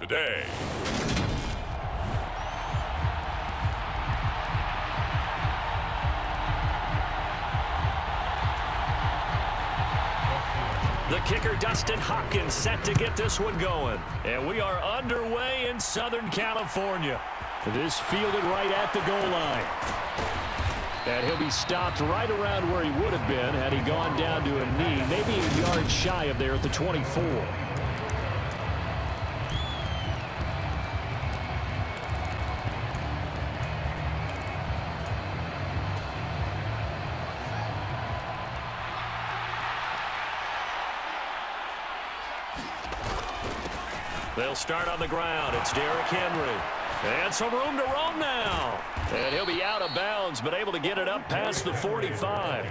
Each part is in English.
today. The kicker, Dustin Hopkins, set to get this one going. And we are underway in Southern California. This fielded right at the goal line. And he'll be stopped right around where he would have been had he gone down to a knee, maybe a yard shy of there at the 24. They'll start on the ground. It's Derrick Henry. And some room to roam now. And he'll be out of bounds, but able to get it up past the 45.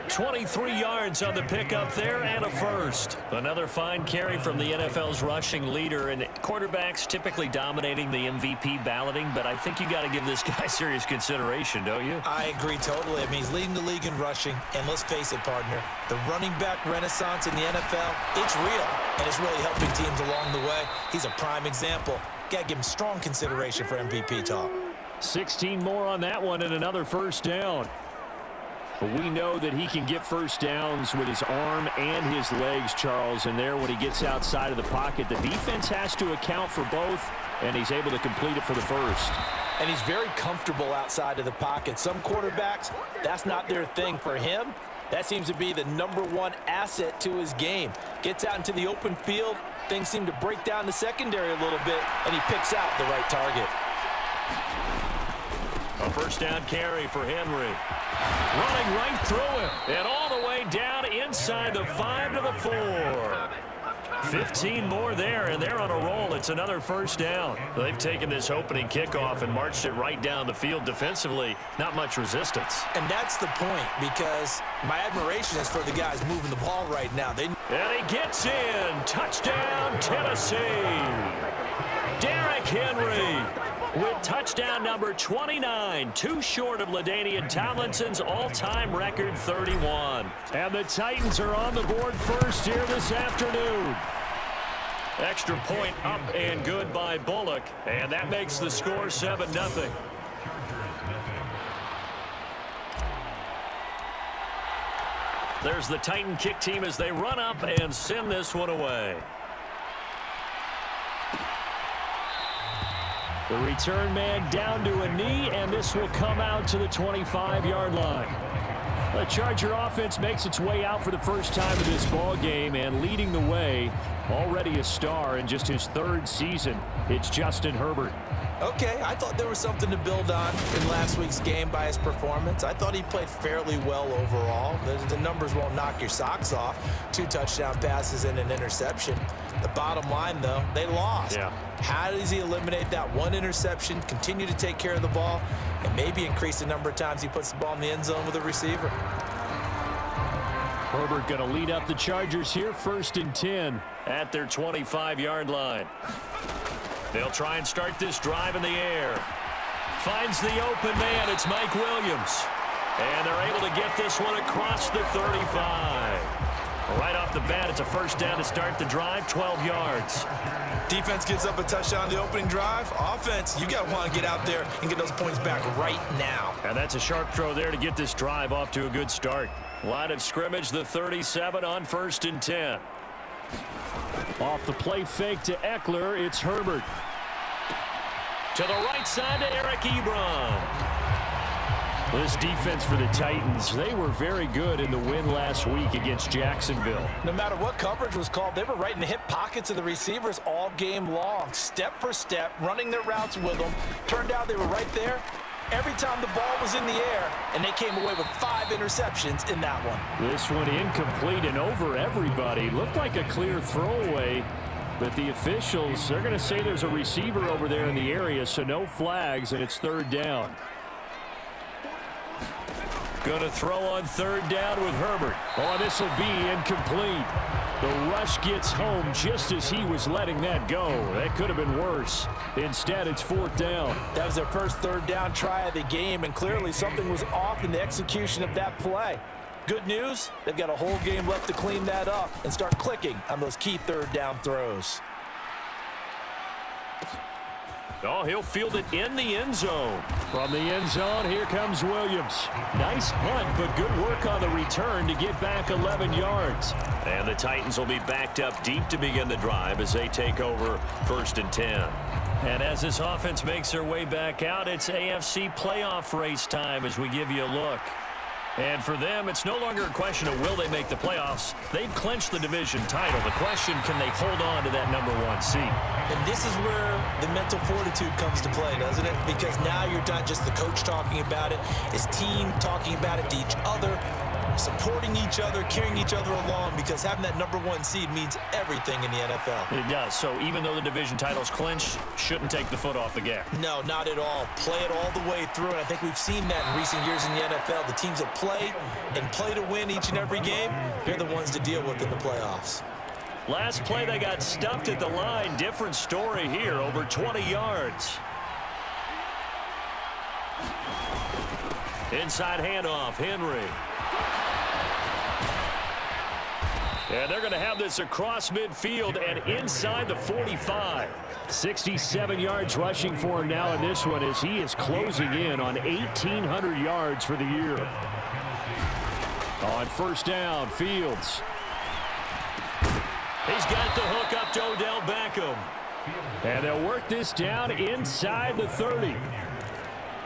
23 yards on the pickup there and a first. Another fine carry from the NFL's rushing leader. And quarterbacks typically dominating the MVP balloting, but I think you got to give this guy serious consideration, don't you? I agree totally. I mean, he's leading the league in rushing. And let's face it, partner, the running back renaissance in the NFL, it's real. And it's really helping teams along the way. He's a prime example. Got to give him strong consideration for MVP talk. 16 more on that one and another first down. But we know that he can get first downs with his arm and his legs, Charles. And there, when he gets outside of the pocket, the defense has to account for both, and he's able to complete it for the first. And he's very comfortable outside of the pocket. Some quarterbacks, that's not their thing. For him, that seems to be the #1 asset to his game. Gets out into the open field. Things seem to break down the secondary a little bit, and he picks out the right target. A first down carry for Henry. Running right through him. And all the way down inside the 5 to the 4. 15 more there, and they're on a roll. It's another first down. They've taken this opening kickoff and marched it right down the field defensively. Not much resistance. And that's the point, because my admiration is for the guys moving the ball right now. And he gets in. Touchdown, Tennessee. Derrick Henry with touchdown number 29, too short of LaDainian Tomlinson's all-time record 31. And the Titans are on the board first here this afternoon. Extra point up and good by Bullock, and that makes the score 7-0. There's the Titan kick team as they run up and send this one away. The return man down to a knee, and this will come out to the 25-yard line. The Charger offense makes its way out for the first time in this ball game, and leading the way, already a star in just his 3rd season, it's Justin Herbert. Okay, I thought there was something to build on in last week's game by his performance. I thought he played fairly well overall. The numbers won't knock your socks off. 2 touchdown passes and an interception. The bottom line, though, they lost. Yeah. How does he eliminate that 1 interception, continue to take care of the ball, and maybe increase the number of times he puts the ball in the end zone with a receiver? Herbert going to lead up the Chargers here, 1st and 10 at their 25-yard line. They'll try and start this drive in the air. Finds the open man. It's Mike Williams. And they're able to get this one across the 35. Right off the bat, it's a first down to start the drive, 12 yards. Defense gives up a touchdown on the opening drive. Offense, you got to want to get out there and get those points back right now. And that's a sharp throw there to get this drive off to a good start. Line of scrimmage, the 37 on 1st and 10. Off the play fake to Eckler, it's Herbert. To the right side to Eric Ebron. This defense for the Titans, they were very good in the win last week against Jacksonville. No matter what coverage was called, they were right in the hip pockets of the receivers all game long. Step for step, running their routes with them. Turned out they were right there every time the ball was in the air, and they came away with 5 interceptions in that one. This one incomplete and over everybody. Looked like a clear throwaway, but the officials, they're going to say there's a receiver over there in the area, so no flags, and it's 3rd down. Going to throw on 3rd down with Herbert. Oh, this will be incomplete. The rush gets home just as he was letting that go. That could have been worse. Instead, it's 4th down. That was their first 3rd down try of the game, and clearly something was off in the execution of that play. Good news, they've got a whole game left to clean that up and start clicking on those key 3rd down throws. Oh, he'll field it in the end zone. From the end zone, here comes Williams. Nice punt, but good work on the return to get back 11 yards. And the Titans will be backed up deep to begin the drive as they take over 1st and 10. And as this offense makes their way back out, it's AFC playoff race time as we give you a look. And for them, it's no longer a question of will they make the playoffs. They've clinched the division title. The question, can they hold on to that #1 seed? And this is where the mental fortitude comes to play, doesn't it? Because now you're not just the coach talking about it, his team talking about it to each other, supporting each other, carrying each other along, because having that #1 seed means everything in the NFL. It does. So even though the division title's clinched, shouldn't take the foot off the gas. No, not at all. Play it all the way through, and I think we've seen that in recent years in the NFL. The teams that play and play to win each and every game, they're the ones to deal with in the playoffs. Last play, they got stuffed at the line. Different story here, over 20 yards. Inside handoff, Henry. And they're going to have this across midfield and inside the 45. 67 yards rushing for him now in this one as he is closing in on 1,800 yards for the year. On 1st down, Fields. He's got the hook up to Odell Beckham. And they'll work this down inside the 30.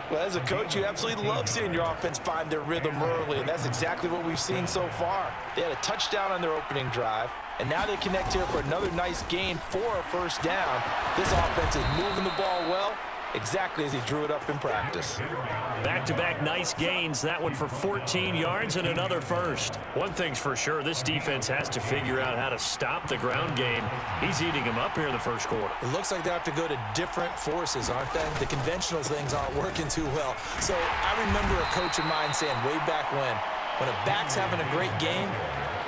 Well, as a coach, you absolutely love seeing your offense find their rhythm early, and that's exactly what we've seen so far. They had a touchdown on their opening drive, and now they connect here for another nice gain for a 1st down. This offense is moving the ball well, exactly as he drew it up in practice. Back-to-back nice gains, that one for 14 yards and another first. One thing's for sure, this defense has to figure out how to stop the ground game. He's eating them up here in the 1st quarter. It looks like they have to go to different forces, aren't they? The conventional things aren't working too well. So I remember a coach of mine saying way back when a back's having a great game,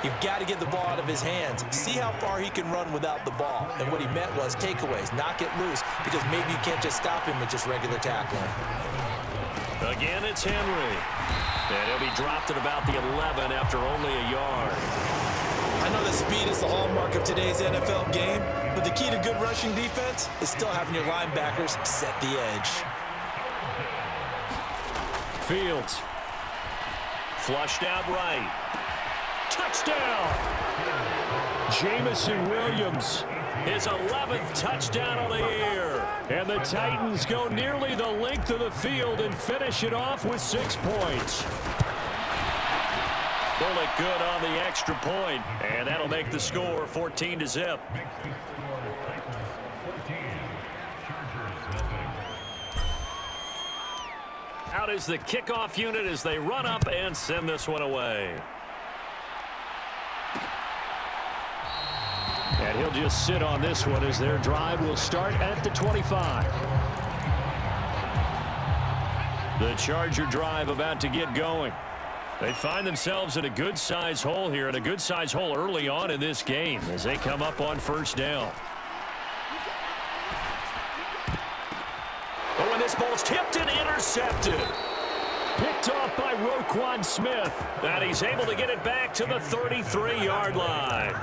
you've got to get the ball out of his hands. See how far he can run without the ball. And what he meant was takeaways, knock it loose, because maybe you can't just stop him with just regular tackling. Again, it's Henry. And he'll be dropped at about the 11 after only a yard. I know that speed is the hallmark of today's NFL game, but the key to good rushing defense is still having your linebackers set the edge. Fields. Flushed out right. Touchdown! Jameson Williams, his 11th touchdown of the year. And the Titans go nearly the length of the field and finish it off with 6 points. Bullet good on the extra point, and that'll make the score 14-0. Out is the kickoff unit as they run up and send this one away. And he'll just sit on this one as their drive will start at the 25. The Charger drive about to get going. They find themselves in a good-sized hole here, and a good-sized hole early on in this game as they come up on 1st down. Oh, and this ball's tipped and intercepted. Picked off by Roquan Smith. And he's able to get it back to the 33-yard line.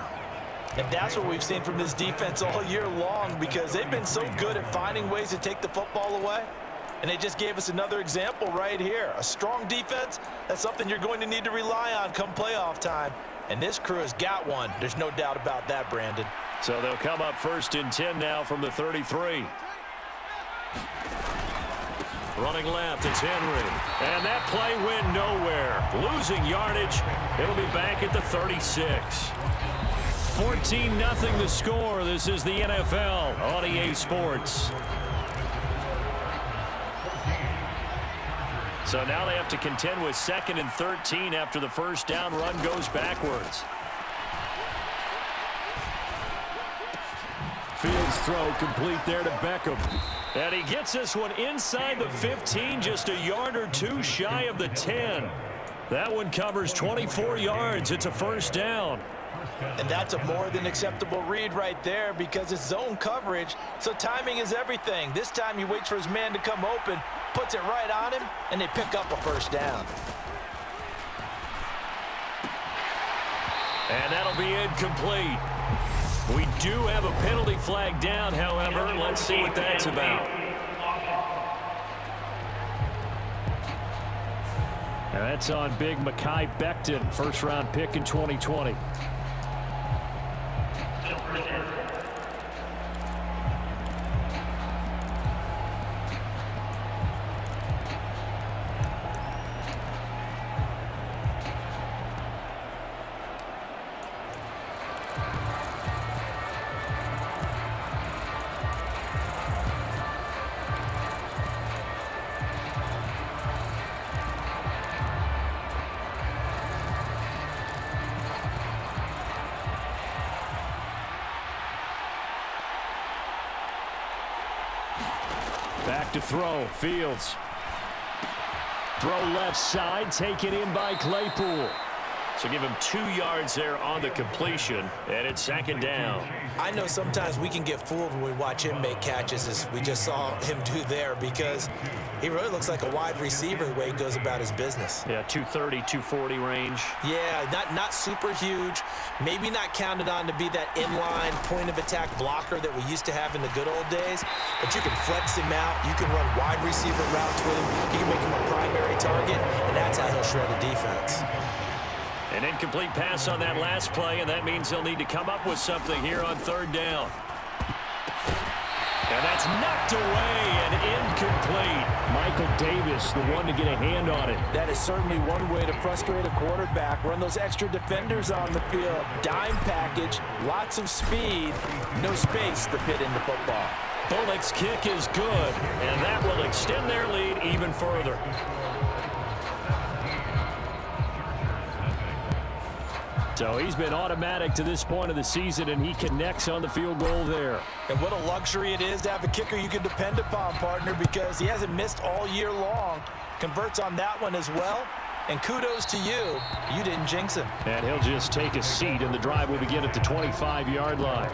And that's what we've seen from this defense all year long, because they've been so good at finding ways to take the football away. And they just gave us another example right here. A strong defense, that's something you're going to need to rely on come playoff time. And this crew has got one. There's no doubt about that, Brandon. So they'll come up 1st and 10 now from the 33. Running left, it's Henry. And that play went nowhere. Losing yardage. It'll be back at the 36. 14-0 the score. This is the NFL on EA Sports. So now they have to contend with 2nd and 13 after the 1st down run goes backwards. Fields throw complete there to Beckham. And he gets this one inside the 15, just a yard or two shy of the 10. That one covers 24 yards. It's a 1st down. And that's a more than acceptable read right there, because it's zone coverage, so timing is everything. This time he waits for his man to come open, puts it right on him, and they pick up a 1st down. And that'll be incomplete. We do have a penalty flag down, however. Let's see what that's about. And that's on big Mekhi Becton, first-round pick in 2020. Back to throw. Fields. Throw left side. Taken in by Claypool. So give him 2 yards there on the completion, and it's second down. I know sometimes we can get fooled when we watch him make catches, as we just saw him do there, because he really looks like a wide receiver the way he goes about his business. Yeah, 230, 240 range. Yeah, not super huge. Maybe not counted on to be that inline point-of-attack blocker that we used to have in the good old days, but you can flex him out. You can run wide receiver routes with him. You can make him a primary target, and that's how he'll shred a defense. An incomplete pass on that last play, and that means they'll need to come up with something here on third down. And that's knocked away and incomplete. Michael Davis, the one to get a hand on it. That is certainly one way to frustrate a quarterback. Run those extra defenders on the field. Dime package, lots of speed, no space to fit in the football. Bullock's kick is good, and that will extend their lead even further. So he's been automatic to this point of the season, and he connects on the field goal there. And what a luxury it is to have a kicker you can depend upon, partner, because he hasn't missed all year long. Converts on that one as well. And kudos to you. You didn't jinx him. And he'll just take a seat, and the drive will begin at the 25-yard line.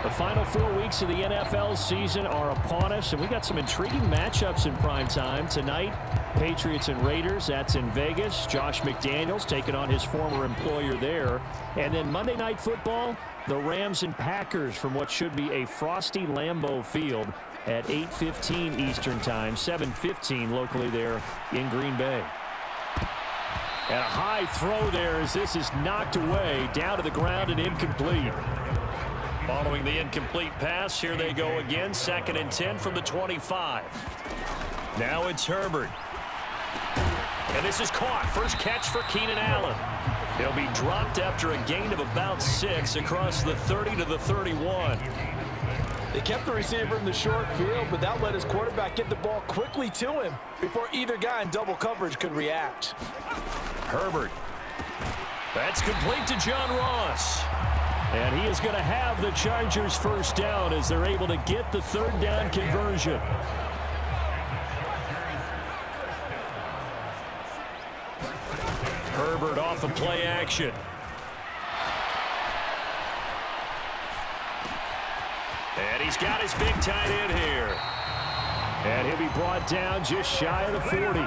The final 4 weeks of the NFL season are upon us, and we got some intriguing matchups in prime time tonight. Patriots and Raiders, that's in Vegas. Josh McDaniels taking on his former employer there. And then Monday Night Football, the Rams and Packers from what should be a frosty Lambeau Field at 8:15 Eastern Time, 7:15 locally there in Green Bay. And a high throw there as this is knocked away, down to the ground and incomplete. Following the incomplete pass, here they go again, 2nd and 10 from the 25. Now it's Herbert. And this is caught. First catch for Keenan Allen. He'll be dropped after a gain of about 6 across the 30 to the 31. They kept the receiver in the short field, but that let his quarterback get the ball quickly to him before either guy in double coverage could react. Herbert. That's complete to John Ross. And he is going to have the Chargers first down as they're able to get the third down conversion. Herbert off of play action. And he's got his big tight end here. And he'll be brought down just shy of the 40.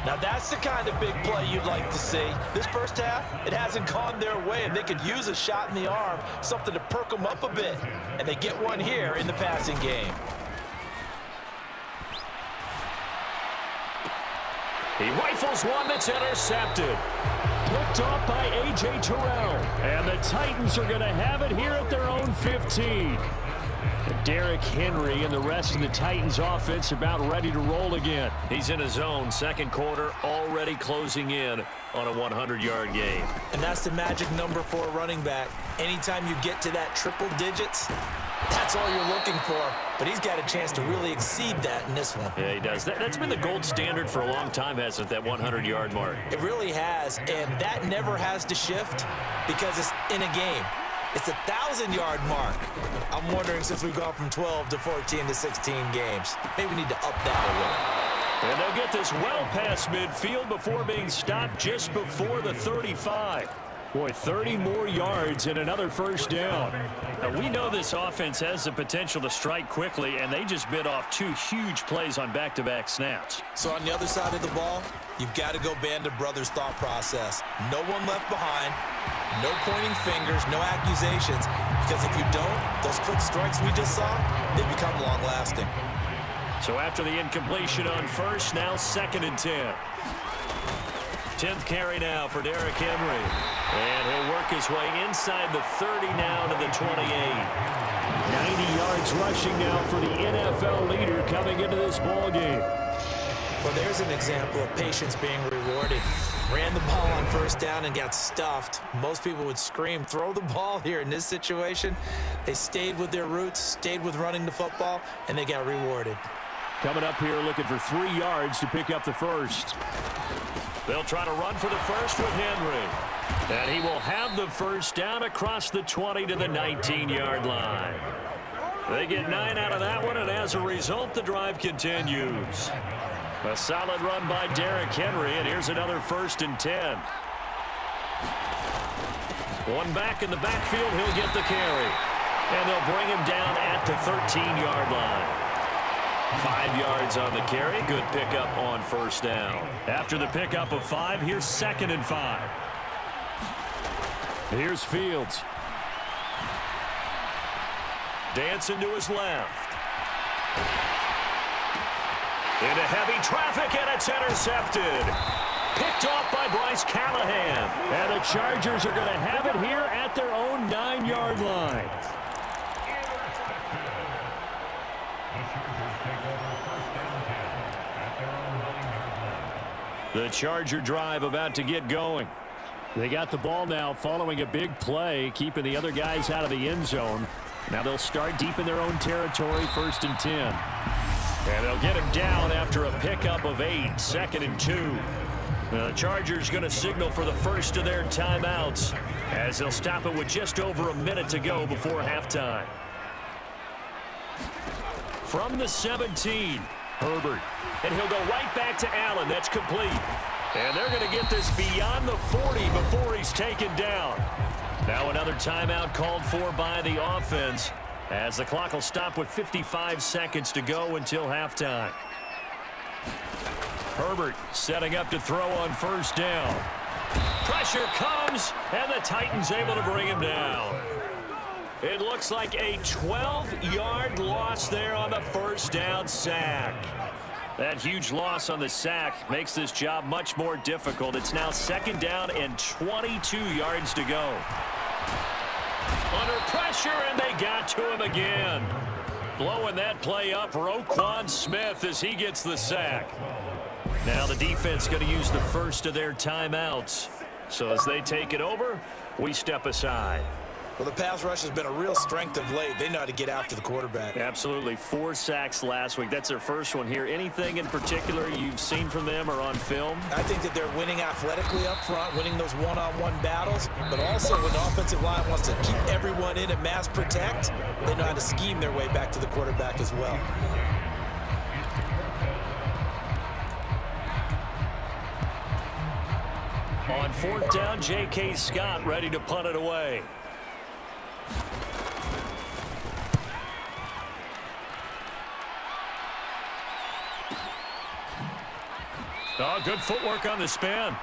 Now that's the kind of big play you'd like to see. This first half, it hasn't gone their way, and they could use a shot in the arm, something to perk them up a bit. And they get one here in the passing game. He rifles one that's intercepted. Picked off by A.J. Terrell. And the Titans are going to have it here at their own 15. Derrick Henry and the rest of the Titans offense are about ready to roll again. He's in his own second quarter, already closing in on a 100-yard game. And that's the magic number for a running back. Anytime you get to that triple digits, that's all you're looking for. But he's got a chance to really exceed that in this one. Yeah, he does. That's been the gold standard for a long time, hasn't it, that 100-yard mark? It really has, and that never has to shift because it's in a game. It's a 1,000-yard mark. I'm wondering, since we've gone from 12 to 14 to 16 games, maybe we need to up that a little. And they'll get this well past midfield before being stopped just before the 35. Boy, 30 more yards and another first down. Now, we know this offense has the potential to strike quickly, and they just bit off 2 huge plays on back-to-back snaps. So on the other side of the ball, you've got to go Band of Brothers thought process. No one left behind, no pointing fingers, no accusations, because if you don't, those quick strikes we just saw, they become long-lasting. So after the incompletion on first, now 2nd and 10. 10th carry now for Derrick Henry. And he'll work his way inside the 30 now to the 28. 90 yards rushing now for the NFL leader coming into this ball game. Well, there's an example of patience being rewarded. Ran the ball on first down and got stuffed. Most people would scream, throw the ball here. In this situation, they stayed with their roots, stayed with running the football, and they got rewarded. Coming up here looking for 3 yards to pick up the first. They'll try to run for the first with Henry. And he will have the first down across the 20 to the 19-yard line. They get 9 out of that one, and as a result, the drive continues. A solid run by Derrick Henry, and here's another 1st and 10. One back in the backfield, he'll get the carry. And they'll bring him down at the 13-yard line. 5 yards on the carry. Good pickup on first down. After the pickup of 5, here's 2nd and 5. Here's Fields. Dancing to his left. Into heavy traffic, and it's intercepted. Picked off by Bryce Callahan. And the Chargers are going to have it here at their own 9-yard line. The Charger drive about to get going. They got the ball now following a big play, keeping the other guys out of the end zone. Now they'll start deep in their own territory, 1st and 10. And they'll get him down after a pickup of 8, 2nd and 2. Now the Chargers going to signal for the first of their timeouts as they'll stop it with just over a minute to go before halftime. From the 17, Herbert. And he'll go right back to Allen. That's complete. And they're going to get this beyond the 40 before he's taken down. Now another timeout called for by the offense as the clock will stop with 55 seconds to go until halftime. Herbert setting up to throw on first down. Pressure comes, and the Titans able to bring him down. It looks like a 12-yard loss there on the first down sack. That huge loss on the sack makes this job much more difficult. It's now 2nd down and 22 yards to go. Under pressure, and they got to him again. Blowing that play up, Roquan Smith as he gets the sack. Now the defense going to use the first of their timeouts. So as they take it over, we step aside. Well, the pass rush has been a real strength of late. They know how to get after the quarterback. Absolutely. 4 sacks last week. That's their first one here. Anything in particular you've seen from them or on film? I think that they're winning athletically up front, winning those one-on-one battles, but also when the offensive line wants to keep everyone in and mass protect, they know how to scheme their way back to the quarterback as well. On 4th down, J.K. Scott ready to punt it away. Oh, good footwork on the spin.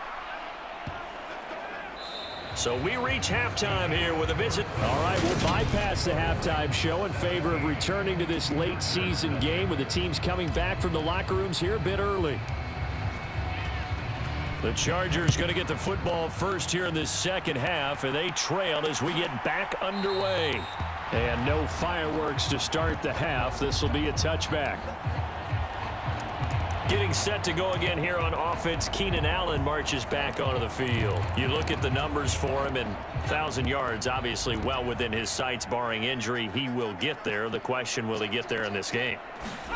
So we reach halftime here with a visit. All right, we'll bypass the halftime show in favor of returning to this late season game with the teams coming back from the locker rooms here a bit early. The Chargers going to get the football first here in this second half, and they trail as we get back underway. And no fireworks to start the half. This will be a touchback. Getting set to go again here on offense, Keenan Allen marches back onto the field. You look at the numbers for him, and 1,000 yards obviously well within his sights barring injury. He will get there. The question, will he get there in this game?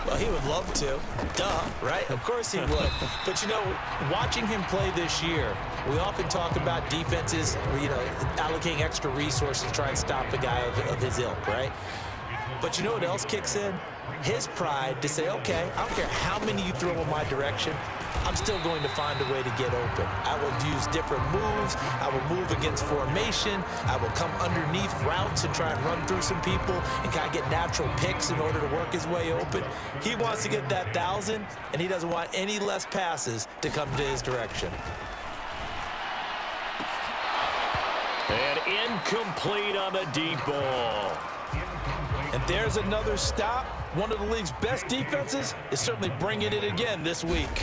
Well, he would love to. Duh, right? Of course he would. But, you know, watching him play this year, we often talk about defenses, you know, allocating extra resources to try and stop the guy of his ilk, right? But you know what else kicks in? His pride to say, okay, I don't care how many you throw in my direction, I'm still going to find a way to get open. I will use different moves. I will move against formation. I will come underneath routes and try and run through some people and kind of get natural picks in order to work his way open. He wants to get that 1,000, and he doesn't want any less passes to come to his direction. And incomplete on the deep ball. And there's another stop. One of the league's best defenses is certainly bringing it again this week.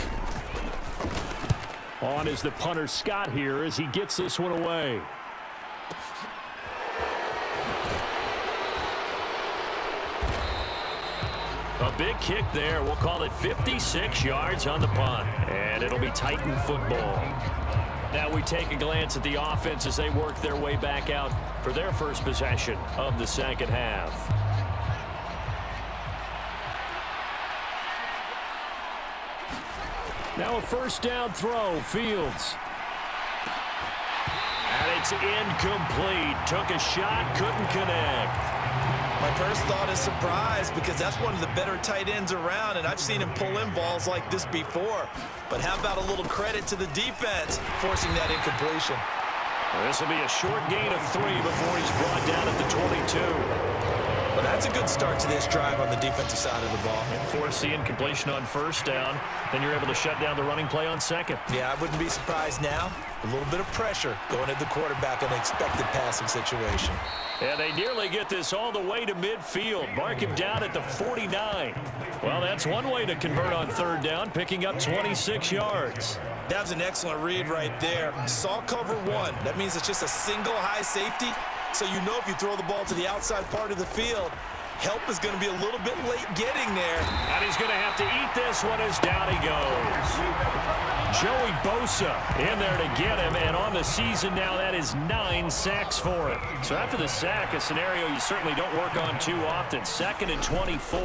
On is the punter Scott here as he gets this one away. A big kick there. We'll call it 56 yards on the punt. And it'll be Titan football. Now we take a glance at the offense as they work their way back out for their first possession of the second half. Now a first down throw, Fields. And it's incomplete. Took a shot, couldn't connect. My first thought is surprise because that's one of the better tight ends around, and I've seen him pull in balls like this before. But how about a little credit to the defense forcing that incompletion? This will be a short gain of 3 before he's brought down at the 22. But that's a good start to this drive on the defensive side of the ball. And force the incompletion on first down. Then you're able to shut down the running play on second. Yeah, I wouldn't be surprised now. A little bit of pressure going at the quarterback in an expected passing situation. And they nearly get this all the way to midfield. Mark him down at the 49. Well, that's one way to convert on third down, picking up 26 yards. That was an excellent read right there. Saw cover 1. That means it's just a single high safety. So you know if you throw the ball to the outside part of the field, help is going to be a little bit late getting there. And he's going to have to eat this one as down he goes. Joey Bosa in there to get him, and on the season now, that is 9 sacks for him. So after the sack, a scenario you certainly don't work on too often. 2nd and 24.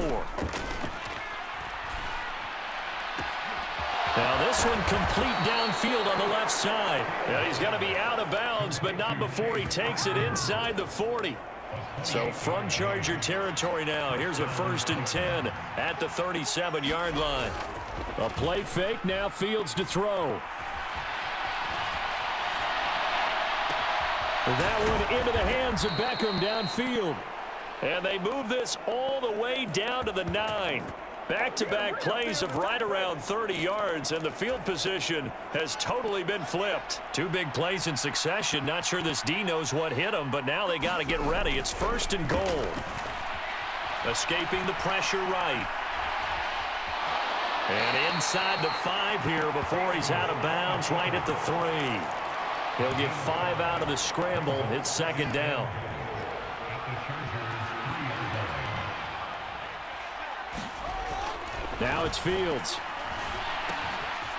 Now this one complete downfield on the left side. And he's going to be out of bounds, but not before he takes it inside the 40. So from Charger territory now, here's a 1st and 10 at the 37-yard line. A play fake, now Fields to throw. That one into the hands of Beckham downfield. And they move this all the way down to the 9. Back-to-back plays of right around 30 yards, and the field position has totally been flipped. 2 big plays in succession. Not sure this D knows what hit him, but now they got to get ready. It's 1st and goal. Escaping the pressure right. And inside the 5 here before he's out of bounds right at the 3. He'll get 5 out of the scramble. It's 2nd down. Now it's Fields.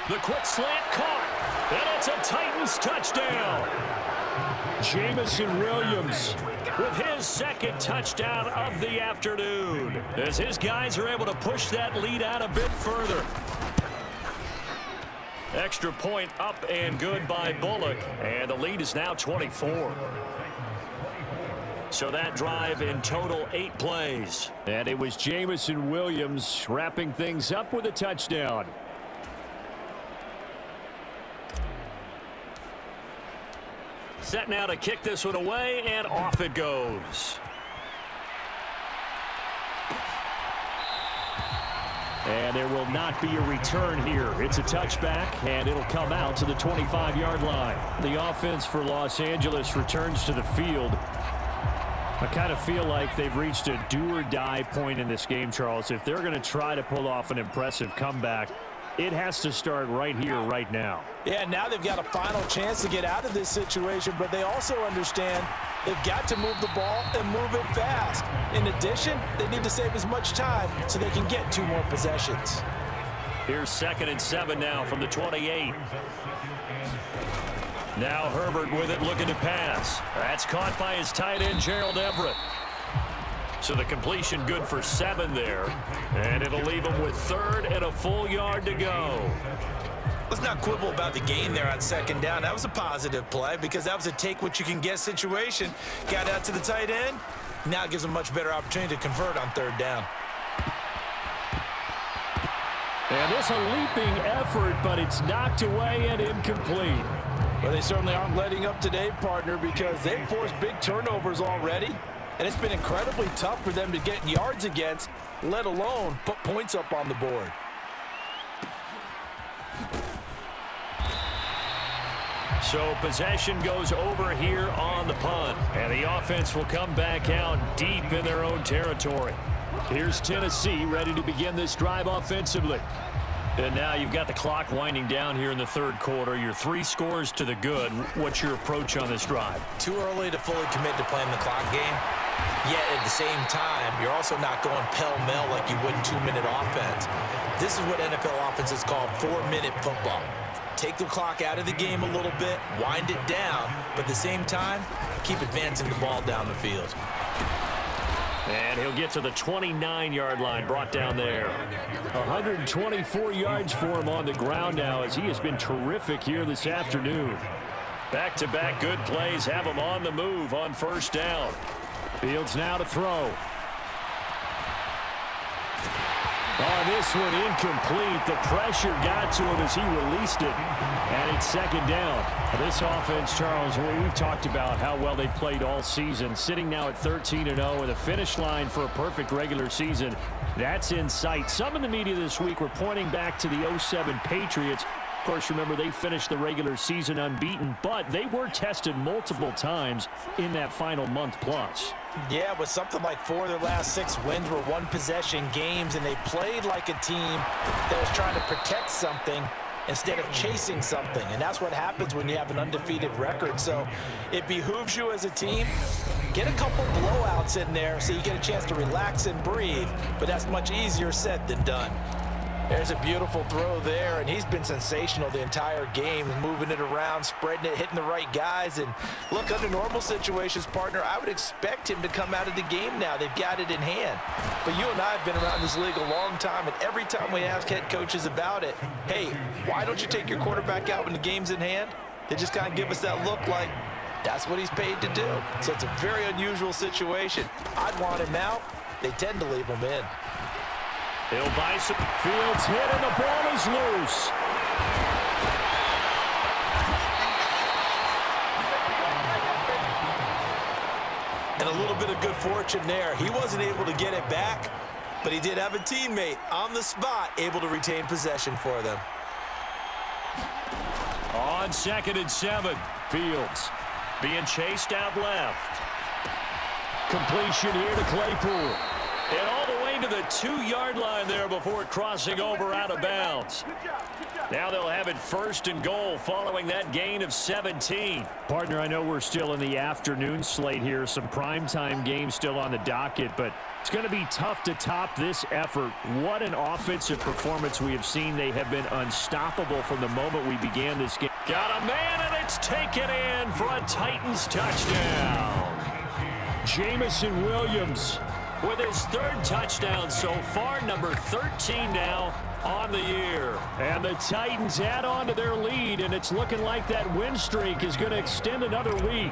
The quick slant caught. And it's a Titans touchdown. Jamison Williams with his 2nd touchdown of the afternoon, as his guys are able to push that lead out a bit further. Extra point up and good by Bullock, and the lead is now 24. So that drive in total 8 plays. And it was Jamison Williams wrapping things up with a touchdown. Set now to kick this one away, and off it goes. And there will not be a return here. It's a touchback, and it'll come out to the 25-yard line. The offense for Los Angeles returns to the field. I kind of feel like they've reached a do-or-die point in this game, Charles. If they're going to try to pull off an impressive comeback, it has to start right here, right now. Yeah, now they've got a final chance to get out of this situation, but they also understand they've got to move the ball and move it fast. In addition, they need to save as much time so they can get 2 more possessions. Here's 2nd and 7 now from the 28. Now Herbert with it, looking to pass. That's caught by his tight end, Gerald Everett. So the completion good for 7 there. And it'll leave him with 3rd and a full yard to go. Let's not quibble about the gain there on 2nd down. That was a positive play because that was a take-what-you-can-get situation. Got out to the tight end. Now it gives them a much better opportunity to convert on 3rd down. And this a leaping effort, but it's knocked away and incomplete. Well, they certainly aren't letting up today, partner, because they've forced big turnovers already. And it's been incredibly tough for them to get yards against, let alone put points up on the board. So possession goes over here on the punt. And the offense will come back out deep in their own territory. Here's Tennessee ready to begin this drive offensively. And now you've got the clock winding down here in the third quarter. Your 3 scores to the good. What's your approach on this drive? Too early to fully commit to playing the clock game. Yet at the same time, you're also not going pell-mell like you would in 2-minute offense. This is what NFL offenses call 4-minute football. Take the clock out of the game a little bit, wind it down, but at the same time, keep advancing the ball down the field. And he'll get to the 29-yard line, brought down there. 124 yards for him on the ground now as he has been terrific here this afternoon. Back-to-back good plays have him on the move on first down. Fields now to throw. On this one, incomplete. The pressure got to him as he released it. And it's second down. This offense, Charles, we've talked about how well they played all season. Sitting now at 13-0 with a finish line for a perfect regular season. That's in sight. Some in the media this week were pointing back to the 07 Patriots. Of course, remember, they finished the regular season unbeaten, but they were tested multiple times in that final month plus. Yeah, with something like 4 of their last 6 wins were one-possession games, and they played like a team that was trying to protect something instead of chasing something. And that's what happens when you have an undefeated record. So it behooves you as a team, get a couple blowouts in there so you get a chance to relax and breathe. But that's much easier said than done. There's a beautiful throw there, and he's been sensational the entire game, moving it around, spreading it, hitting the right guys. And look, under normal situations, partner, I would expect him to come out of the game now. They've got it in hand. But you and I have been around this league a long time, and every time we ask head coaches about it, hey, why don't you take your quarterback out when the game's in hand? They just kind of give us that look like that's what he's paid to do. So it's a very unusual situation. I'd want him out. They tend to leave him in. He'll buy some. Fields hit and the ball is loose. And a little bit of good fortune there. He wasn't able to get it back, but he did have a teammate on the spot able to retain possession for them. On 2nd and 7, Fields being chased out left. Completion here to Claypool. And all the way to the 2-yard line there before crossing over out of bounds. Now they'll have it 1st and goal following that gain of 17. Partner, I know we're still in the afternoon slate here. Some primetime games still on the docket, but it's going to be tough to top this effort. What an offensive performance we have seen. They have been unstoppable from the moment we began this game. Got a man, and it's taken in for a Titans touchdown. Jamison Williams with his 3rd touchdown so far, number 13 now on the year. And the Titans add on to their lead, and it's looking like that win streak is going to extend another week.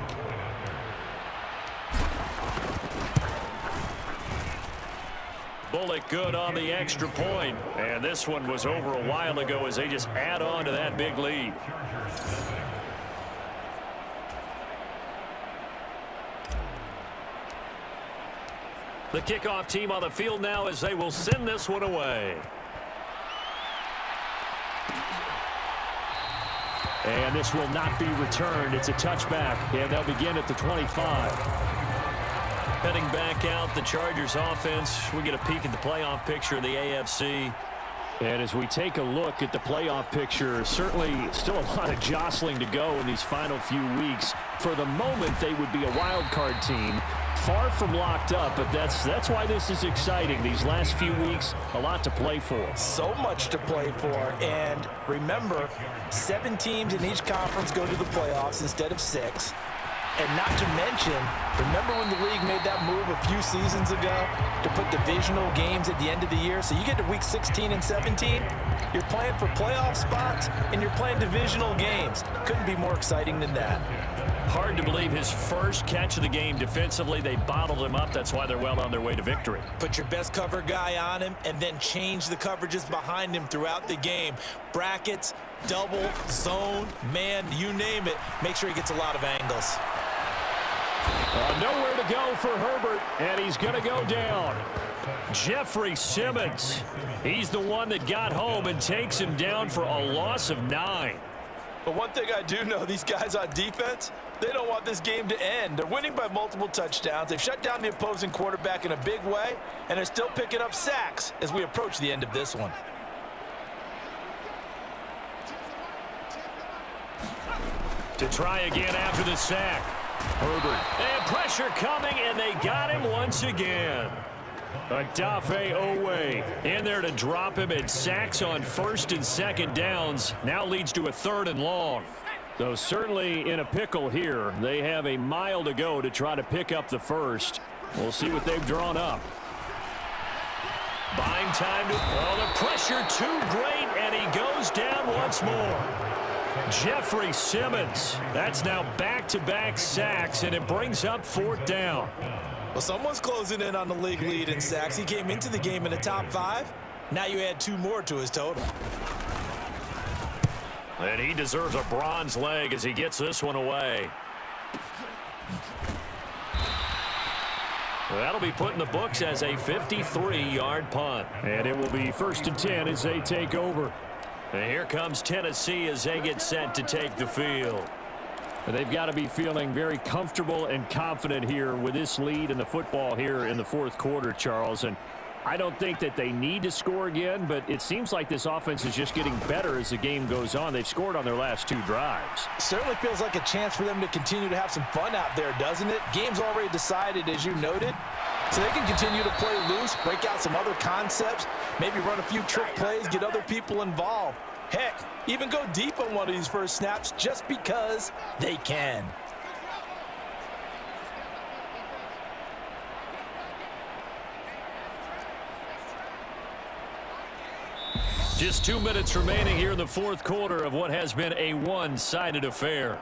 Bullock good on the extra point. And this one was over a while ago as they just add on to that big lead. The kickoff team on the field now as they will send this one away. And this will not be returned. It's a touchback, and they'll begin at the 25. Heading back out, the Chargers offense. We get a peek at the playoff picture of the AFC. And as we take a look at the playoff picture, certainly still a lot of jostling to go in these final few weeks. For the moment, they would be a wild card team. Far from locked up, but that's why this is exciting. These last few weeks, a lot to play for. So much to play for. And remember, 7 teams in each conference go to the playoffs instead of 6. And not to mention, remember when the league made that move a few seasons ago to put divisional games at the end of the year? So you get to week 16 and 17, you're playing for playoff spots, and you're playing divisional games. Couldn't be more exciting than that. Hard to believe his first catch of the game defensively. They bottled him up. That's why they're well on their way to victory. Put your best cover guy on him and then change the coverages behind him throughout the game. Brackets, double, zone, man, you name it. Make sure he gets a lot of angles. Nowhere to go for Herbert, and he's going to go down. Jeffrey Simmons, he's the one that got home and takes him down for a loss of 9. But one thing I do know, these guys on defense, they don't want this game to end. They're winning by multiple touchdowns. They've shut down the opposing quarterback in a big way, and they're still picking up sacks as we approach the end of this one. To try again after the sack. Herbert. And pressure coming, and they got him once again. Odafe Oweh in there to drop him, and sacks on 1st and 2nd downs now leads to a 3rd and long. Though certainly in a pickle here. They have a mile to go to try to pick up the 1st. We'll see what they've drawn up. Buying time to... Oh, the pressure too great, and he goes down once more. Jeffrey Simmons. That's now back-to-back sacks, and it brings up 4th down. Well, someone's closing in on the league lead in sacks. He came into the game in the top 5. Now you add 2 more to his total. And he deserves a bronze leg as he gets this one away. Well, that'll be put in the books as a 53-yard punt. And it will be 1st and 10 as they take over. And here comes Tennessee as they get set to take the field. They've got to be feeling very comfortable and confident here with this lead in the football here in the 4th quarter, Charles. And I don't think that they need to score again, but it seems like this offense is just getting better as the game goes on. They've scored on their last 2 drives. Certainly feels like a chance for them to continue to have some fun out there, doesn't it? Game's already decided, as you noted. So they can continue to play loose, break out some other concepts, maybe run a few trick plays, get other people involved. Heck, even go deep on one of these first snaps just because they can. Just 2 minutes remaining here in the 4th quarter of what has been a one-sided affair.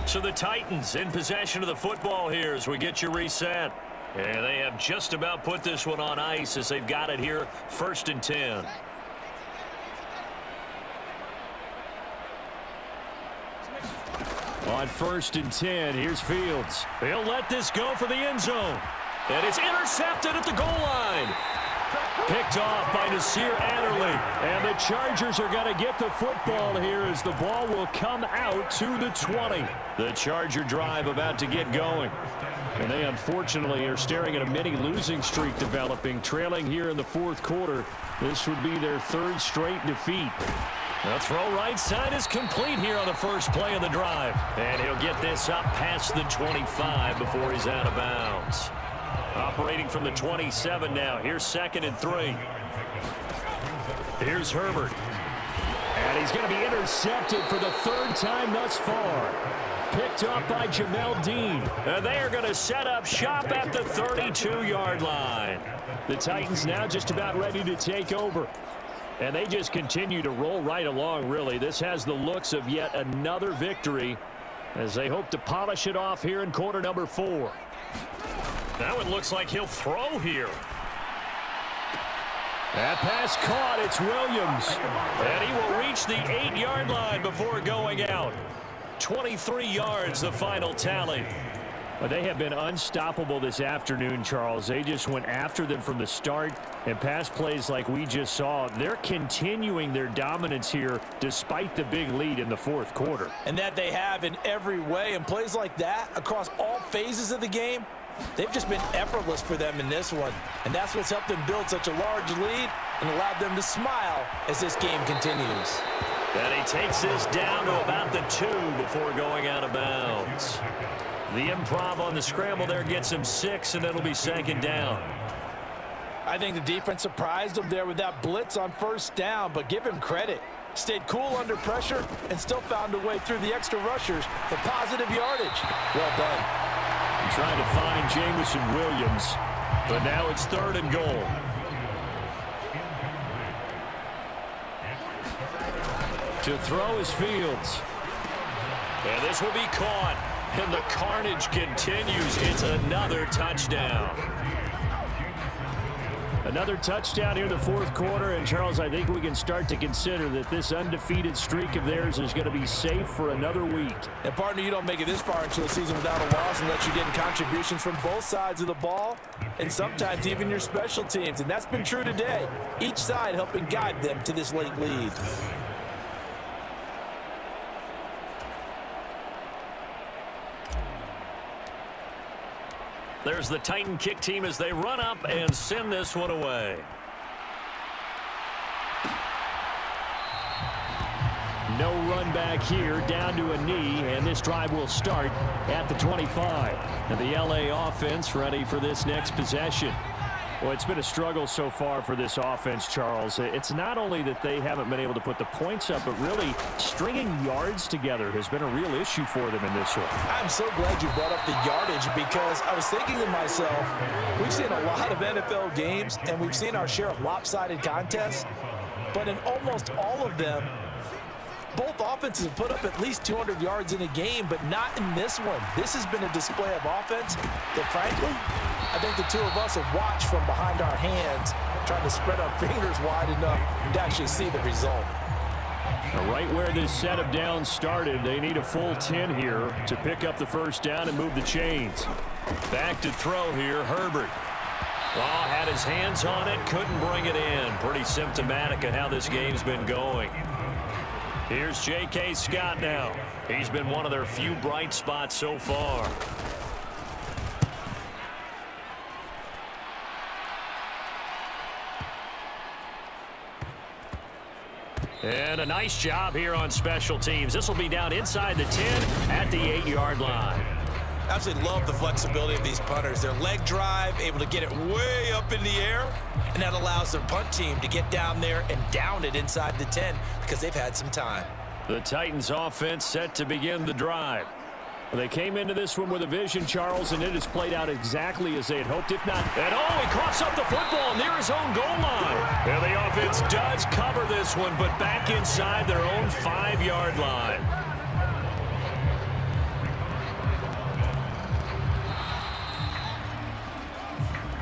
So the Titans in possession of the football here as we get you reset. And they have just about put this one on ice as they've got it here 1st and 10. On 1st and 10, here's Fields. He'll let this go for the end zone. And it's intercepted at the goal line. Picked off by Nasir Adderley. And the Chargers are going to get the football here as the ball will come out to the 20. The Charger drive about to get going. And they unfortunately are staring at a mini losing streak developing, trailing here in the 4th quarter. This would be their 3rd straight defeat. The throw right side is complete here on the first play of the drive. And he'll get this up past the 25 before he's out of bounds. Operating from the 27 now. Here's 2nd and 3. Here's Herbert. And he's going to be intercepted for the 3rd time thus far. Picked up by Jamel Dean. And they are going to set up shop at the 32-yard line. The Titans now just about ready to take over. And they just continue to roll right along, really. This has the looks of yet another victory as they hope to polish it off here in quarter number 4. Now it looks like he'll throw here. That pass caught. It's Williams. And he will reach the 8-yard line before going out. 23 yards, the final tally. But they have been unstoppable this afternoon, Charles. They just went after them from the start, and pass plays like we just saw. They're continuing their dominance here despite the big lead in the 4th quarter. And that they have in every way. And plays like that across all phases of the game, they've just been effortless for them in this one. And that's what's helped them build such a large lead and allowed them to smile as this game continues. And he takes this down to about the 2 before going out of bounds. The improv on the scramble there gets him 6, and it'll be 2nd down. I think the defense surprised him there with that blitz on 1st down, but give him credit. Stayed cool under pressure and still found a way through the extra rushers for positive yardage. Well done. Trying to find Jameson Williams, but now it's 3rd and goal. To throw is Fields. And this will be caught. And the carnage continues. It's another touchdown. Another touchdown here in the fourth quarter. And, Charles, I think we can start to consider that this undefeated streak of theirs is going to be safe for another week. And, partner, you don't make it this far into the season without a loss unless you're getting contributions from both sides of the ball and sometimes even your special teams. And that's been true today. Each side helping guide them to this late lead. There's the Titan kick team as they run up and send this one away. No run back here, down to a knee, and this drive will start at the 25. And the LA offense ready for this next possession. Well, it's been a struggle so far for this offense, Charles. It's not only that they haven't been able to put the points up, but really stringing yards together has been a real issue for them in this one. I'm so glad you brought up the yardage because I was thinking to myself, we've seen a lot of NFL games and we've seen our share of lopsided contests, but in almost all of them, both offenses have put up at least 200 yards in a game, but not in this one. This has been a display of offense that, frankly, I think the two of us have watched from behind our hands, trying to spread our fingers wide enough to actually see the result. Right where this set of downs started, they need a full 10 here to pick up the first down and move the chains. Back to throw here, Herbert. Well, had his hands on it, couldn't bring it in. Pretty symptomatic of how this game's been going. Here's J.K. Scott now. He's been one of their few bright spots so far. And a nice job here on special teams. This will be down inside the 10 at the 8-yard line. Absolutely love the flexibility of these punters. Their leg drive, able to get it way up in the air, and that allows their punt team to get down there and down it inside the 10 because they've had some time. The Titans offense set to begin the drive. They came into this one with a vision, Charles, and it has played out exactly as they had hoped, if not. And he coughs up the football near his own goal line. And the offense does cover this one, but back inside their own 5-yard line.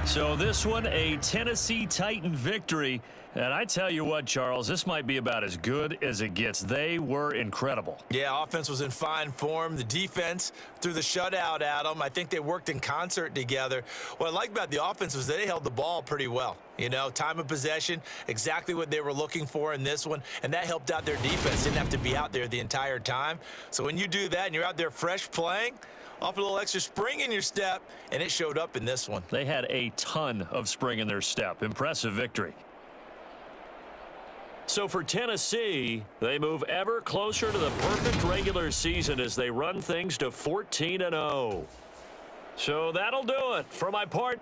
So this one, a Tennessee Titan victory. And I tell you what, Charles, this might be about as good as it gets. They were incredible. Yeah, offense was in fine form. The defense threw the shutout at them. I think they worked in concert together. What I like about the offense was they held the ball pretty well. You know, time of possession, exactly what they were looking for in this one, and that helped out their defense. Didn't have to be out there the entire time. So when you do that and you're out there fresh playing, off a little extra spring in your step, and it showed up in this one. They had a ton of spring in their step. Impressive victory. So for Tennessee, they move ever closer to the perfect regular season as they run things to 14-0. So that'll do it. For my part,